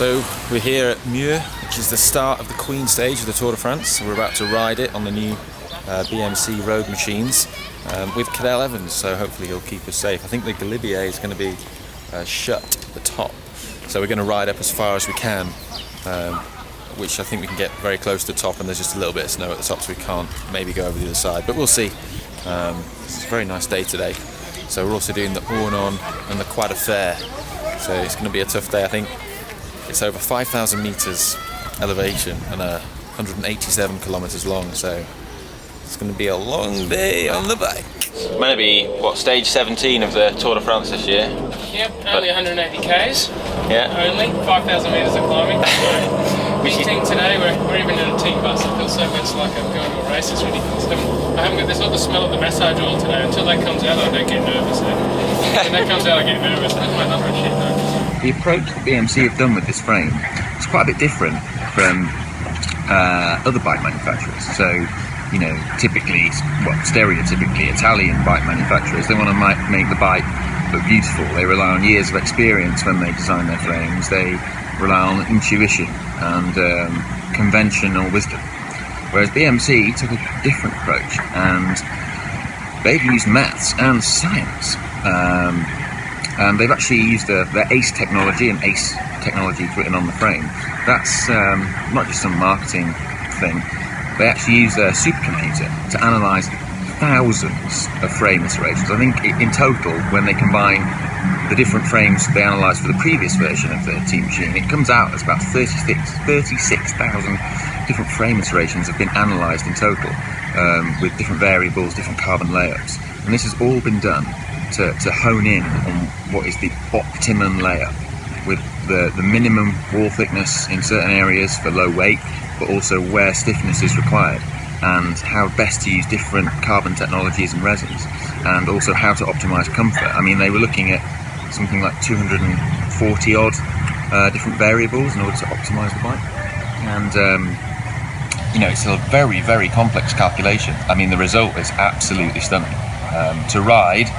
So we're here at Mur, which is the start of the Queen stage of the Tour de France. We're about to ride it on the new BMC road machines with Cadel Evans, so hopefully he'll keep us safe. I think the Gilbert is going to be shut at the top, so we're going to ride up as far as we can, which I think we can get very close to the top, and there's just a little bit of snow at the top, so we can't maybe go over the other side, but we'll see. It's a very nice day today. So we're also doing the Ornon and the Quad Affair, so it's going to be a tough day. I think it's over 5,000 meters elevation and 187 kilometers long, so it's going to be a long day on the bike. It's going to be, what, stage 17 of the Tour de France this year? Yep, only 180 k's. Yeah. Only 5,000 meters of climbing. Meeting today, we're even in a team bus. It feels so much like I'm going to a race. It's ridiculous. There's not the smell of the massage oil today. Until that comes out, I don't get nervous. When that comes out, I get nervous. That's my number of shit though. The approach that BMC have done with this frame is quite a bit different from other bike manufacturers. So, you know, typically, well, stereotypically Italian bike manufacturers, they want to make the bike look beautiful. They rely on years of experience when they design their frames. They rely on intuition and conventional wisdom. Whereas BMC took a different approach, and they've used maths and science. And they've actually used their ACE technology, and ACE technology is written on the frame. That's not just some marketing thing. They actually use a supercomputer to analyse thousands of frame iterations. I think in total, when they combine the different frames they analysed for the previous version of the Teammachine, it comes out as about 36,000 different frame iterations have been analysed in total, with different variables, different carbon layups. And this has all been done to hone in on what is the optimum layout, with the minimum wall thickness in certain areas for low weight, but also where stiffness is required, and how best to use different carbon technologies and resins, and also how to optimize comfort. I mean, they were looking at something like 240 odd different variables in order to optimize the bike, and you know, it's a very, very complex calculation. I mean, the result is absolutely stunning. To ride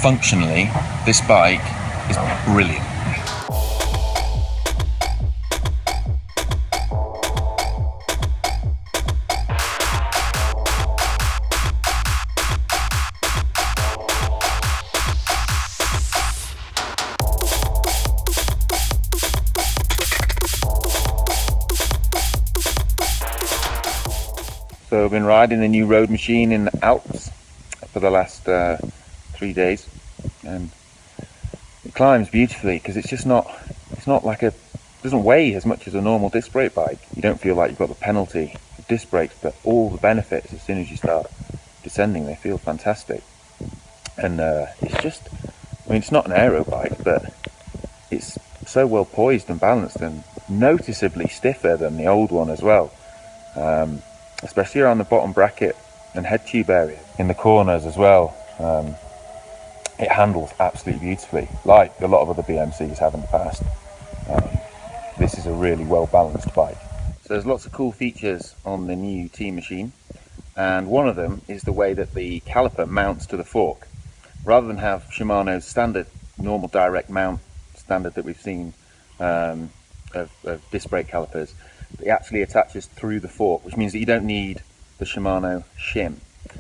functionally, this bike is brilliant. So I've been riding the new road machine in the Alps for the last 3 days, and it climbs beautifully because it's not like it doesn't weigh as much as a normal disc brake bike. You don't feel like you've got the penalty of disc brakes, but all the benefits as soon as you start descending, they feel fantastic. And it's just, I mean, it's not an aero bike, but it's so well poised and balanced, and noticeably stiffer than the old one as well. Especially around the bottom bracket and head tube area. In the corners as well, it handles absolutely beautifully, like a lot of other BMCs have in the past. This is a really well balanced bike. So there's lots of cool features on the new Teammachine, and one of them is the way that the caliper mounts to the fork. Rather than have Shimano's standard normal direct mount standard that we've seen of disc brake calipers, it actually attaches through the fork, which means that you don't need the Shimano shim.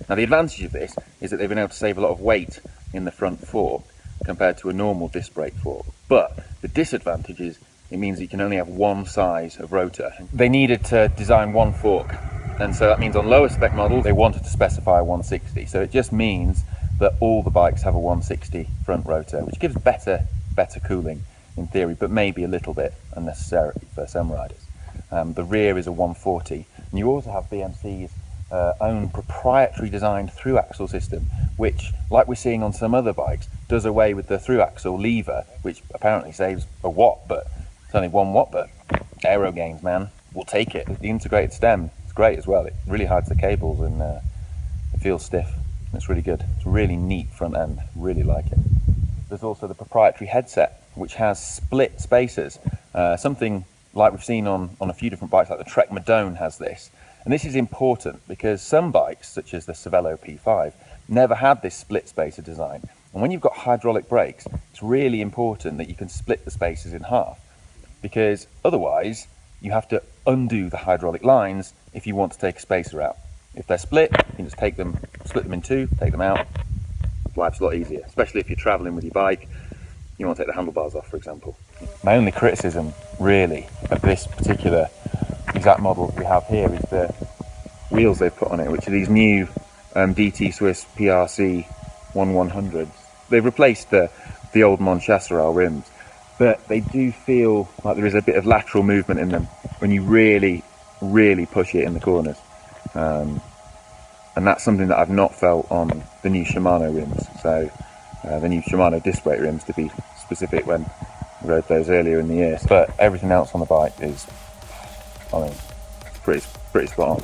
Now, the advantage of this is that they've been able to save a lot of weight in the front fork compared to a normal disc brake fork. But the disadvantage is it means that you can only have one size of rotor. They needed to design one fork, and so that means on lower spec models they wanted to specify a 160. So it just means that all the bikes have a 160 front rotor, which gives better cooling in theory, but maybe a little bit unnecessary for some riders. The rear is a 140, and you also have BMC's own proprietary designed through axle system, which, like we're seeing on some other bikes, does away with the through axle lever, which apparently saves a watt, but it's only 1 watt. But aero gains, man, we'll take it. The integrated stem is great as well. It really hides the cables, and it feels stiff. It's really good. It's a really neat front end. Really like it. There's also the proprietary headset, which has split spacers, something like we've seen on a few different bikes, like the Trek Madone has this. And this is important because some bikes, such as the Cervelo P5, never had this split spacer design. And when you've got hydraulic brakes, it's really important that you can split the spacers in half. because otherwise you have to undo the hydraulic lines if you want to take a spacer out. If they're split, you can just take them, split them in two, take them out. Life's a lot easier, especially if you're traveling with your bike. You want to take the handlebars off, for example. My only criticism, really, of this particular exact model we have here is the wheels they've put on it, which are these new DT Swiss PRC 1100s. They've replaced the old Monchasseral rims, but they do feel like there is a bit of lateral movement in them when you really, really push it in the corners. And that's something that I've not felt on the new Shimano rims. So the new Shimano disc brake rims, to be specific, when I rode those earlier in the year. But everything else on the bike is, I mean, pretty spot on.